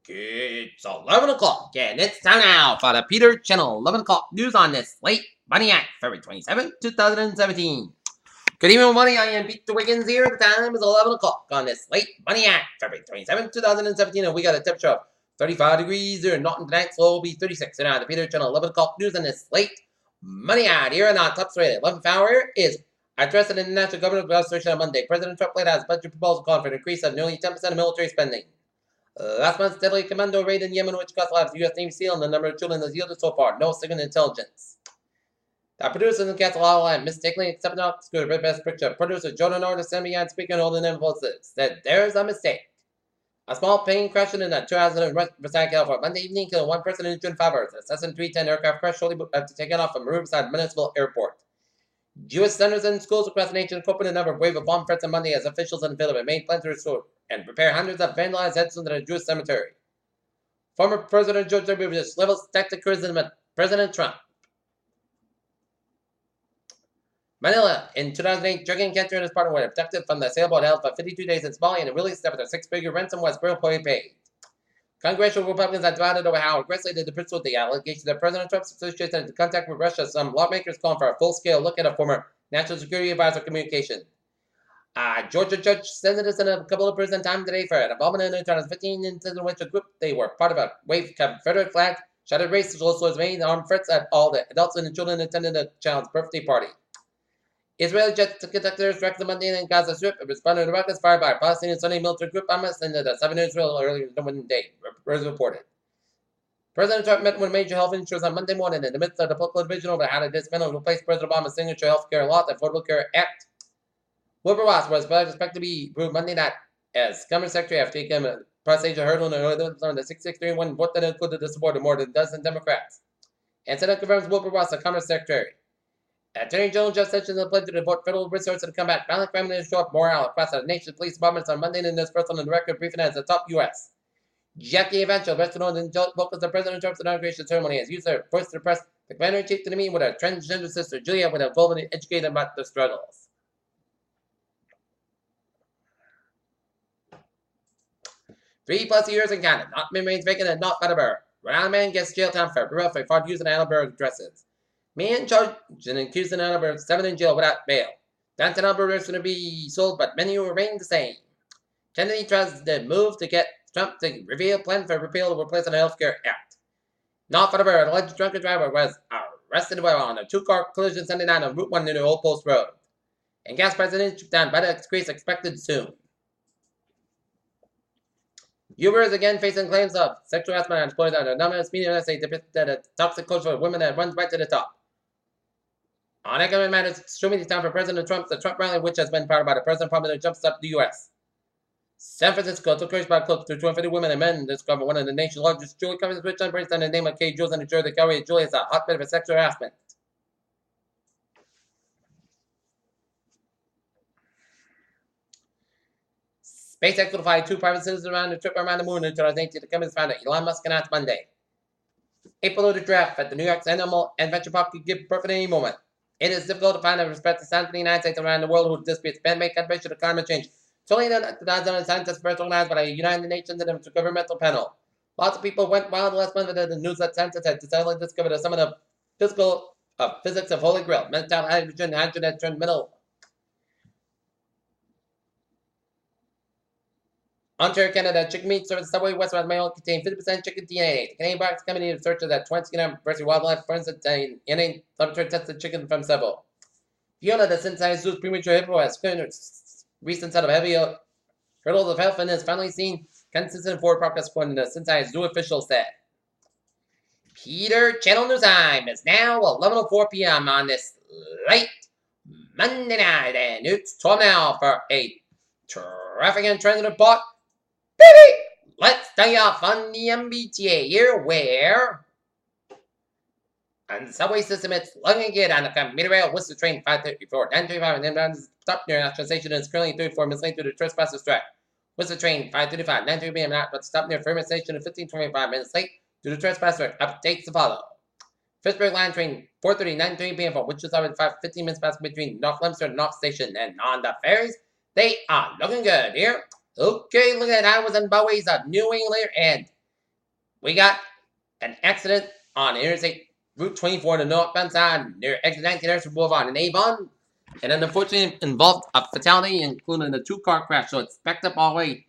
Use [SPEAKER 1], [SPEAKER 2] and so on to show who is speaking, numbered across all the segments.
[SPEAKER 1] It's 11 o'clock, and it's time now for the Peter Channel 11 o'clock news on this late Monday night, February 27, 2017. Good evening, everybody. I am Peter Wiggins here. The time is 11 o'clock on this late Monday night, February 27, 2017, and we got a temperature of 35 degrees here in Norton tonight, so it'll be 36 tonight. The Peter Channel 11 o'clock news on this late Monday night here in our top story. 11th hour is addressed in the National Government Administration on Monday. President Trump laid out his budget proposal calling for an increase of nearly 10% of military spending. Last month's deadly commando raid in Yemen, which cost lives of U.S. Navy SEAL, and the number of children has yielded so far no signal intelligence. The producer in the Castle Hotline mistakenly accepted an scooter for best picture. Producer Jordan Norton, behind speaker and holding impulses, said there's a mistake. A small plane crashed in a 2 hours in Riverside, California, Monday evening, killing one person and injured 5 others. A Cessna 310 aircraft crashed shortly after taking off from Riverside Municipal Airport. Jewish centers and schools across the nation coping a number of wave of bomb threats on Monday as officials in the Philippines made plans to restore and prepare hundreds of vandalized headstones in a Jewish cemetery. Former President George W. Bush levels tactic criticism at President Trump. Manila, in 2008, Jurgen Kenter and his partner were abducted from the sailboat held for 52 days in Somalia and released after a 6-figure ransom was paid. Congressional Republicans are divided over how aggressively they pursue the allegation that President Trump's association had contact with Russia. Some lawmakers calling for a full-scale look at a former National Security Advisor communication. Georgia judge sentenced in a couple of prison time today for an involvement in the 2015 incident which a group they were part of a wave Confederate flag, shouted racist slurs, made armed threats at all the adults and the children attending the child's birthday party. Israeli jet conductors directed Monday in Gaza Strip and responded to rockets fired by a Palestinian Sunni military group almost into the southern Israel earlier the day, reported. President Trump met with major health insurers on Monday morning in the midst of the political division over how to dismantle and replace President Obama's signature health care law, the Affordable Care Act. Wilbur Ross was expected to be approved Monday night as Commerce Secretary after he came a procedure hurdle on the 663-1 vote that included the support of more than a dozen Democrats. And Senate confirms Wilbur Ross as Commerce Secretary. Attorney General Jeff Sessions has pledged to devote federal resources to combat violent crime and ensure morale across the nation's police departments on Monday in this personal record briefing as the top U.S. Jackie Evancho, best known in vocals of President Trump's inauguration ceremony, has used her voice to press the commander-in-chief to the meeting with her transgender sister Julia with a goal to educate them about the struggles. +3 years in Canada, not remains vacant and not Federer. Rhode Island man gets jail time for fraud using Annalberg dresses. Man charged and accused in Annalberg 7 in jail without bail. Downtown Alberta is going to be sold, but many will remain the same. Kennedy tries to move to get Trump to reveal plan for repeal to replace on the Health Care Act. Not Federer, an alleged drunken driver, was arrested on a 2-car collision Sunday night on Route 1 near the Old Post Road. And gas prices down by the increase expected soon. Uber is again facing claims of sexual harassment on employees on anonymous media essay that a toxic culture for women that runs right to the top. On economic matters, extremely time for President Trump, the Trump rally, which has been powered by the President Prominent jumps up the U.S. San Francisco took place by close to 250 women and men discovered one of the nation's largest jewelry companies, which embraced under the name of K. Jewels and ensured the gallery of jewelry is a hotbed for sexual harassment. SpaceX will fly 2 private citizens around the trip around the moon in 2018. The company's founder Elon Musk announced Monday. April of the draft at the New York's Animal Adventure Park could give birth at any moment. It is difficult to find a respected scientist in the United States around the world who disputes man-made contribution to climate change. It's only the 2000 scientists first organized by the United Nations and the Intergovernmental Panel. Lots of people went wild last month with the news that scientists had decidedly discovered some of the physics of Holy Grail, mental hydrogen that turned middle. Ontario, Canada, chicken meat served at Subway Westward Mayo contain 50% chicken DNA. The Canadian Box Company researchers at 20 University Wildlife Forensic NA laboratory tested chicken from several. Fiona, the synthesized zoo's premature hippo, has recent set of heavy hurdles of health and has finally seen consistent forward progress according to the synthesized zoo officials said. Peter Channel News Time is now 11:04 p.m. on this late Monday night, and it's 12 now for a traffic and transit report. Baby, let's start off on the MBTA here, where on the subway system it's looking good on the commuter rail. Worcester train 534, 935, and then down to stop near National Station and is currently 34 minutes late due to trespassers track. Worcester train 535, 9:30 p.m. not but stop near Fairmont Station at 15:25 minutes late due to trespasser. Updates to follow. Fitchburg Line train 4:30, 9:30 p.m. for which is already 15 minutes past between North Leominster and North Station, and on the ferries they are looking good here. Okay, look at that. I was in Bowie's of New England, and we got an accident on Interstate Route 24 on the northbound side near exit 19 Harrison Boulevard in Avon. And unfortunately involved a fatality, including a 2-car crash. So it's backed up all the way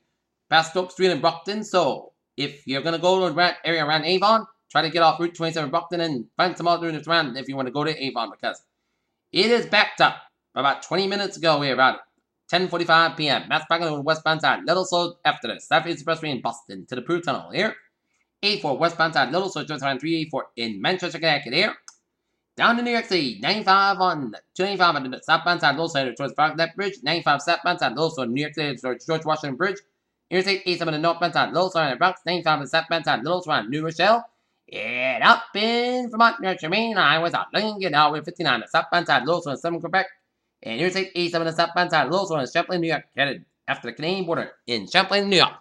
[SPEAKER 1] past Stoke Street in Brockton. So if you're going to go to the area around Avon, try to get off Route 27 in Brockton and find some alternatives around if you want to go to Avon, because it is backed up. About 20 minutes ago, we were about 10:45 p.m. Mass backing on the westbound side. Little slow after the Southeast Expressway in Boston to the Prue Tunnel here. 84 westbound side. Little slow just around 384 in Manchester, Connecticut here. Down to New York City, 95 on 295 on the southbound side, Little Center towards Parklet Bridge, 95 southbound side, Little Center, New York City towards George Washington Bridge, Interstate 87 on the northbound side, Little Center and Bronx, 95 on the southbound side, Little Center, New Rochelle, and up in Vermont, New Germain, Highways out Lincoln, Highway 59 on the southbound side, Little Center, 7 Quebec, and Interstate 87 on the southbound side, Little Center, Champlain, New York, headed after the Canadian border in Champlain, New York.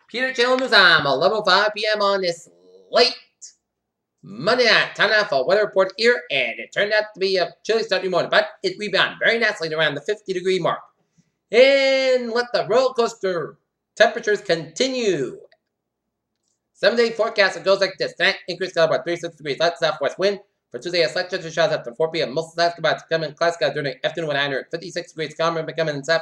[SPEAKER 1] Peter Channel News time, 11:05 p.m. on this late Monday night. Time now for a weather report here, and it turned out to be a chilly start to the morning, but it rebounded very nicely around the 50-degree mark. And let the roller coaster temperatures continue. 7-day forecast, it goes like this. Tonight, increase about 36 degrees, light southwest wind. For Tuesday, a slight chance of showers after 4 p.m. Most south clouds coming class during the afternoon when 56 degrees, calm becoming in south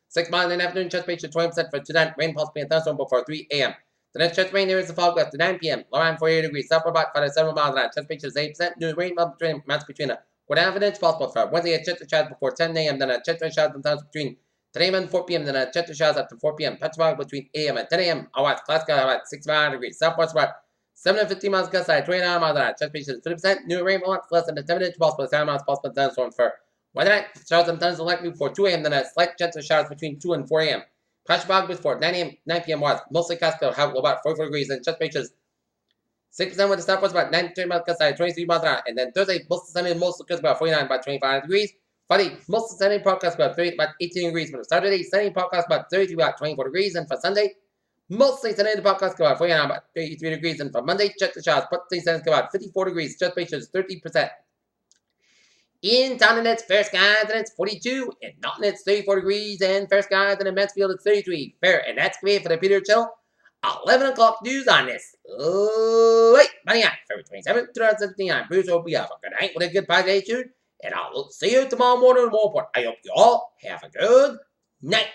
[SPEAKER 1] 6 miles in the afternoon, chance ratio 20% for tonight. Rain possibly in thunderstorm before 3 a.m. The next chance rain, there is a fog after 9 p.m. Low around 48 degrees, south about 5 to 7 miles an hour. Chance ratio is 8%. New rain amounts between a quarter of an inch possible for Wednesday. A chance of showers before 10 a.m. Then a chance of showers sometimes between 10 a.m. and 4 p.m. Then a chance of showers after 4 p.m. Patch fog between 8 a.m. and 10 a.m. Otherwise, Alaska about 65 degrees. Southwest about 7 to 15 miles gust side, 29 miles an hour. Chance ratio is 50%. New rain amounts less than a 10 inch possible. 7 miles possible thunderstorms for Wednesday night. Showers and thunders are likely before 2 a.m. Then a slight chance of showers between 2 and 4 a.m. Patch fog before 9 p.m. was mostly Costco, have about 44 degrees, and chance ratios 6% with the southwest about 9 to 20 miles gust side, 23 miles an hour. And then Thursday, mostly sunny, mostly gust about 49, about 25 degrees. Friday, mostly sunny, podcast about 30, about 18 degrees. For Saturday, sunny, podcast about 33, about 24 degrees. And for Sunday, mostly sunny, the podcast about 49, about 33 degrees. And for Monday, check the showers, partly sunny, about 54 degrees. Chance ratios 30%. In Taunton, it's fair skies, and it's 42. In Naughton, it's 34 degrees, and fair skies, and in Mansfield, it's 33. Fair, and that's great for the Peter Chill. 11 o'clock news on this late Monday night, February 27th, 2017. I'm Bruce. Hope you have a good night with a good 5-day tune, and I'll see you tomorrow morning in the report. I hope you all have a good night.